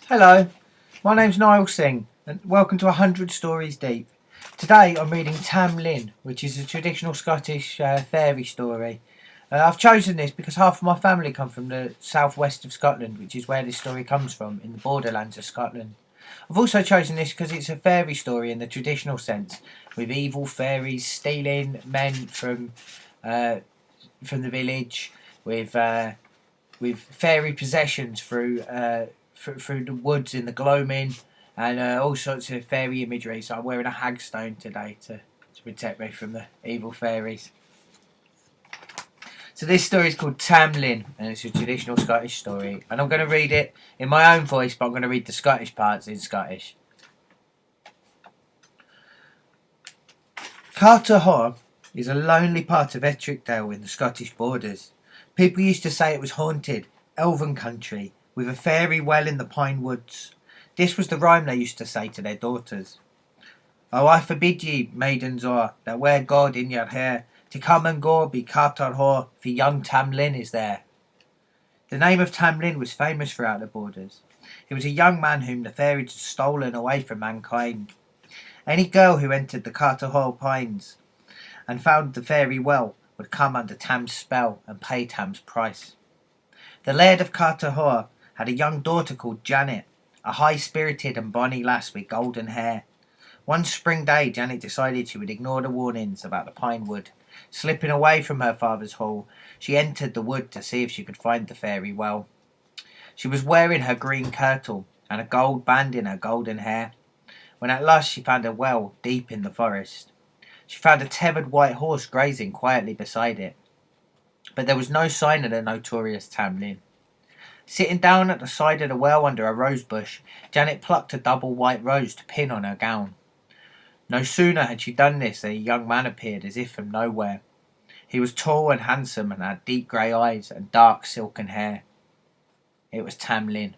Hello, my name's Niall Singh and welcome to 100 Stories Deep. Today I'm reading Tam Lin, which is a traditional Scottish fairy story. I've chosen this because half of my family come from the southwest of Scotland, which is where this story comes from, in the borderlands of Scotland. I've also chosen this because it's a fairy story in the traditional sense, with evil fairies stealing men from the village, with fairy possessions through the woods in the gloaming, and all sorts of fairy imagery. So I'm wearing a hagstone today to protect me from the evil fairies. So this story is called Tam Lin, and it's a traditional Scottish story. And I'm going to read it in my own voice, but I'm going to read the Scottish parts in Scottish. Carterhaugh is a lonely part of Ettrickdale in the Scottish borders. People used to say it was haunted, elven country, with a fairy well in the pine woods. This was the rhyme they used to say to their daughters. Oh, I forbid ye, maidens o'er, that wear God in your hair, to come and go be Carterhaugh, for young Tam Lin is there. The name of Tam Lin was famous throughout the borders. He was a young man whom the fairies had stolen away from mankind. Any girl who entered the Carterhaugh pines and found the fairy well would come under Tam's spell and pay Tam's price. The Laird of Carterhaugh had a young daughter called Janet, a high-spirited and bonny lass with golden hair. One spring day, Janet decided she would ignore the warnings about the pine wood. Slipping away from her father's hall, she entered the wood to see if she could find the fairy well. She was wearing her green kirtle and a gold band in her golden hair, when at last she found a well deep in the forest. She found a tethered white horse grazing quietly beside it, but there was no sign of the notorious Tam Lin. Sitting down at the side of the well under a rose bush, Janet plucked a double white rose to pin on her gown. No sooner had she done this than a young man appeared as if from nowhere. He was tall and handsome and had deep grey eyes and dark silken hair. It was Tam Lin.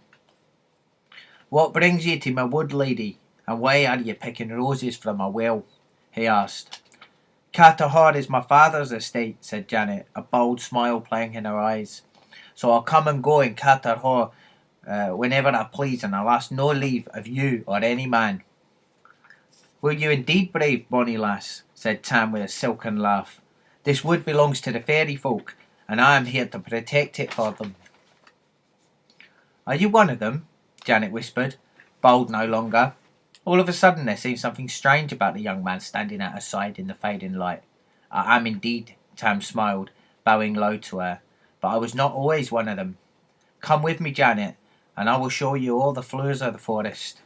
What brings you to my wood, lady, and why are you picking roses from my well? He asked. Carterhaugh is my father's estate, said Janet, a bold smile playing in her eyes. So I'll come and go in Carterhaugh whenever I please, and I'll ask no leave of you or any man. Will you indeed, brave bonny lass? Said Tam with a silken laugh. This wood belongs to the fairy folk, and I am here to protect it for them. Are you one of them? Janet whispered, bold no longer. All of a sudden there seemed something strange about the young man standing at her side in the fading light. I am indeed, Tam smiled, bowing low to her, but I was not always one of them. Come with me, Janet, and I will show you all the flowers of the forest.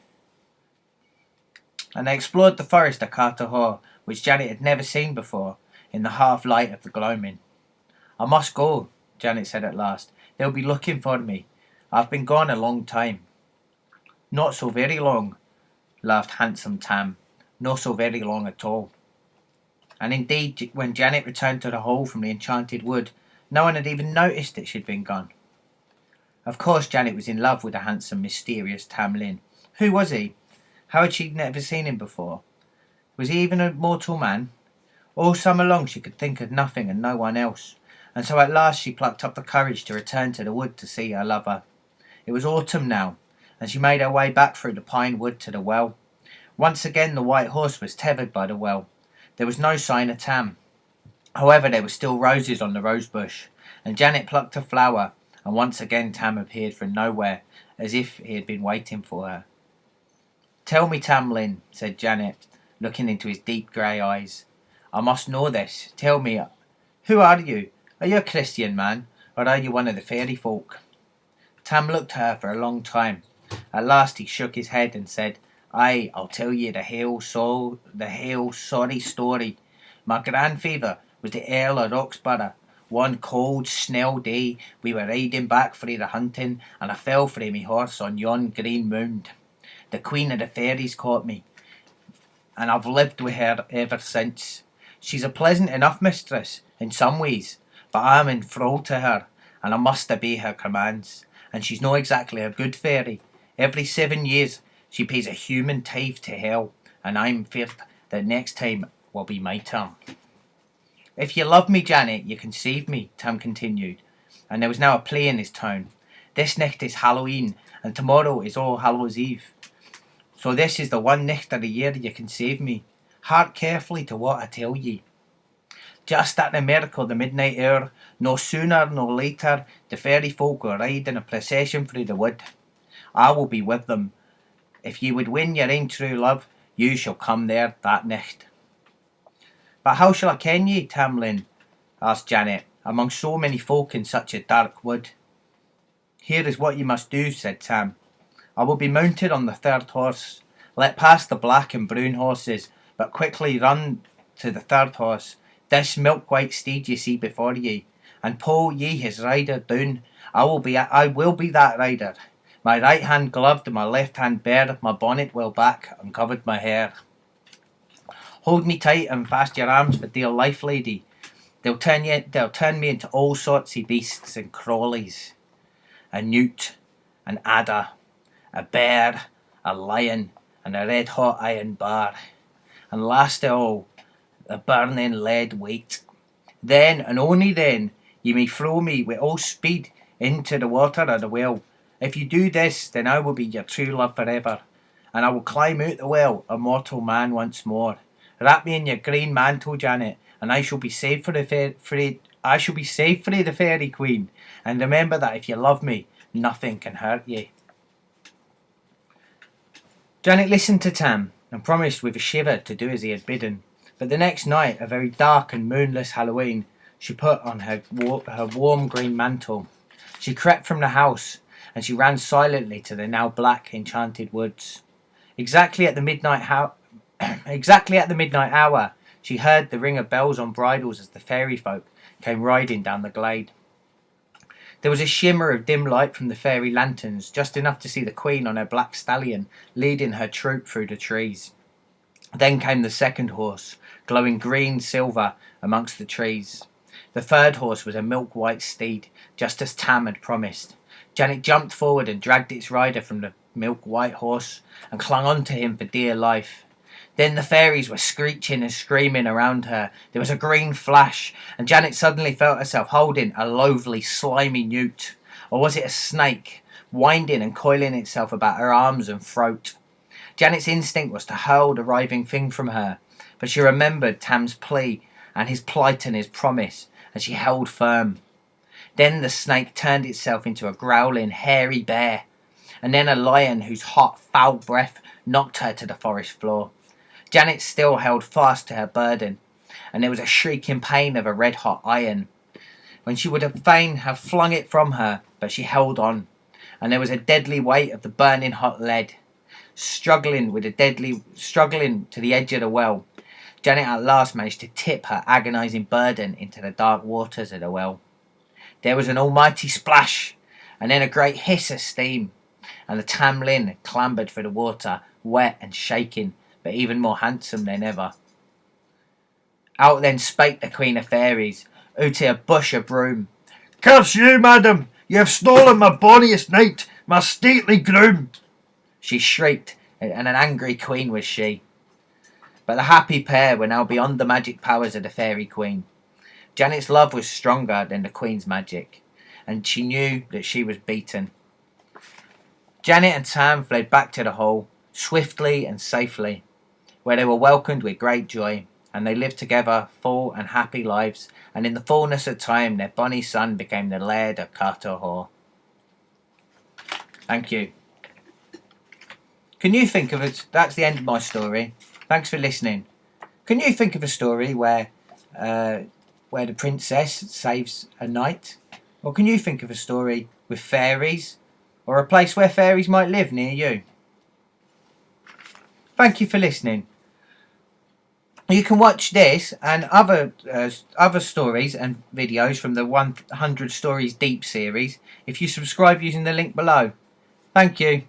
And they explored the forest of Carterhaugh, which Janet had never seen before, in the half light of the gloaming. I must go, Janet said at last. They'll be looking for me. I've been gone a long time. Not so very long, laughed handsome Tam. Not so very long at all. And indeed, when Janet returned to the hall from the enchanted wood, no one had even noticed that she'd been gone. Of course Janet was in love with the handsome, mysterious Tam Lin. Who was he? How had she never seen him before? Was he even a mortal man? All summer long she could think of nothing and no one else, and so at last she plucked up the courage to return to the wood to see her lover. It was autumn now, and she made her way back through the pine wood to the well. Once again the white horse was tethered by the well. There was no sign of Tam. However, there were still roses on the rose bush, and Janet plucked a flower, and once again Tam appeared from nowhere, as if he had been waiting for her. Tell me, Tam Lin, said Janet, looking into his deep grey eyes. I must know this. Tell me, who are you? Are you a Christian man, or are you one of the fairy folk? Tam looked at her for a long time. At last he shook his head and said, Aye, I'll tell you the hale sorry story. My grandfather was the Earl of Roxburgh. One cold, snell day, we were riding back frae the hunting, and I fell frae me horse on yon green mound. The Queen of the Fairies caught me, and I've lived with her ever since. She's a pleasant enough mistress, in some ways, but I'm in thrall to her, and I must obey her commands. And she's no exactly a good fairy. Every 7 years she pays a human tithe to hell, and I'm feared that next time will be my turn. If you love me, Janet, you can save me, Tam continued, and there was now a play in his tone. This night is Halloween, and tomorrow is All Hallows Eve. So this is the one night of the year you can save me. Hark carefully to what I tell ye. Just at the mirk of the midnight hour, no sooner nor later, the fairy folk will ride in a procession through the wood. I will be with them. If ye would win your ain true love, you shall come there that night. But how shall I ken ye, Tam Lin? Asked Janet, among so many folk in such a dark wood. Here is what you must do, said Tam. I will be mounted on the third horse. Let pass the black and brown horses, but quickly run to the third horse. This milk-white steed ye see before ye, and pull ye his rider down. I will be that rider. My right hand gloved and my left hand bare, my bonnet well back and covered my hair. Hold me tight and fast your arms for dear life, lady. They'll turn me into all sorts of beasts and crawlies. A newt, an adder, a bear, a lion, and a red-hot iron bar. And last of all, a burning lead weight. Then, and only then, ye may throw me with all speed into the water or the well. If you do this, then I will be your true love forever, and I will climb out the well, a mortal man once more. Wrap me in your green mantle, Janet, and I shall be safe for the fairy queen. And remember that if you love me, nothing can hurt ye. Janet listened to Tam and promised with a shiver to do as he had bidden. But the next night, a very dark and moonless Halloween, she put on her warm green mantle. She crept from the house, and she ran silently to the now black enchanted woods. Exactly at the midnight hour, she heard the ring of bells on bridles as the fairy folk came riding down the glade. There was a shimmer of dim light from the fairy lanterns, just enough to see the queen on her black stallion leading her troop through the trees. Then came the second horse, glowing green silver amongst the trees. The third horse was a milk-white steed, just as Tam had promised. Janet jumped forward and dragged its rider from the milk-white horse and clung on to him for dear life. Then the fairies were screeching and screaming around her. There was a green flash, and Janet suddenly felt herself holding a loathly, slimy newt. Or was it a snake, winding and coiling itself about her arms and throat? Janet's instinct was to hurl the writhing thing from her, but she remembered Tam's plea and his plight and his promise, and she held firm. Then the snake turned itself into a growling, hairy bear, and then a lion whose hot, foul breath knocked her to the forest floor. Janet still held fast to her burden, and there was a shrieking pain of a red-hot iron, when she would have fain have flung it from her, but she held on, and there was a deadly weight of the burning hot lead. Struggling to the edge of the well, Janet at last managed to tip her agonising burden into the dark waters of the well. There was an almighty splash, and then a great hiss of steam, and the Tam Lin clambered through the water, wet and shaking, but even more handsome than ever. Out then spake the Queen of Fairies, out of a bush of broom. "Curse you, madam! You have stolen my bonniest knight, my stately groom!" She shrieked, and an angry queen was she. But the happy pair were now beyond the magic powers of the Fairy Queen. Janet's love was stronger than the Queen's magic, and she knew that she was beaten. Janet and Tam fled back to the hall, swiftly and safely, where they were welcomed with great joy, and they lived together full and happy lives, and in the fullness of time their bonny son became the Laird of Carterhaugh. Thank you. Can you think of it? That's the end of my story. Thanks for listening. Can you think of a story where the princess saves a knight? Or can you think of a story with fairies? Or a place where fairies might live near you? Thank you for listening. You can watch this and other stories and videos from the 100 Stories Deep series if you subscribe using the link below. Thank you.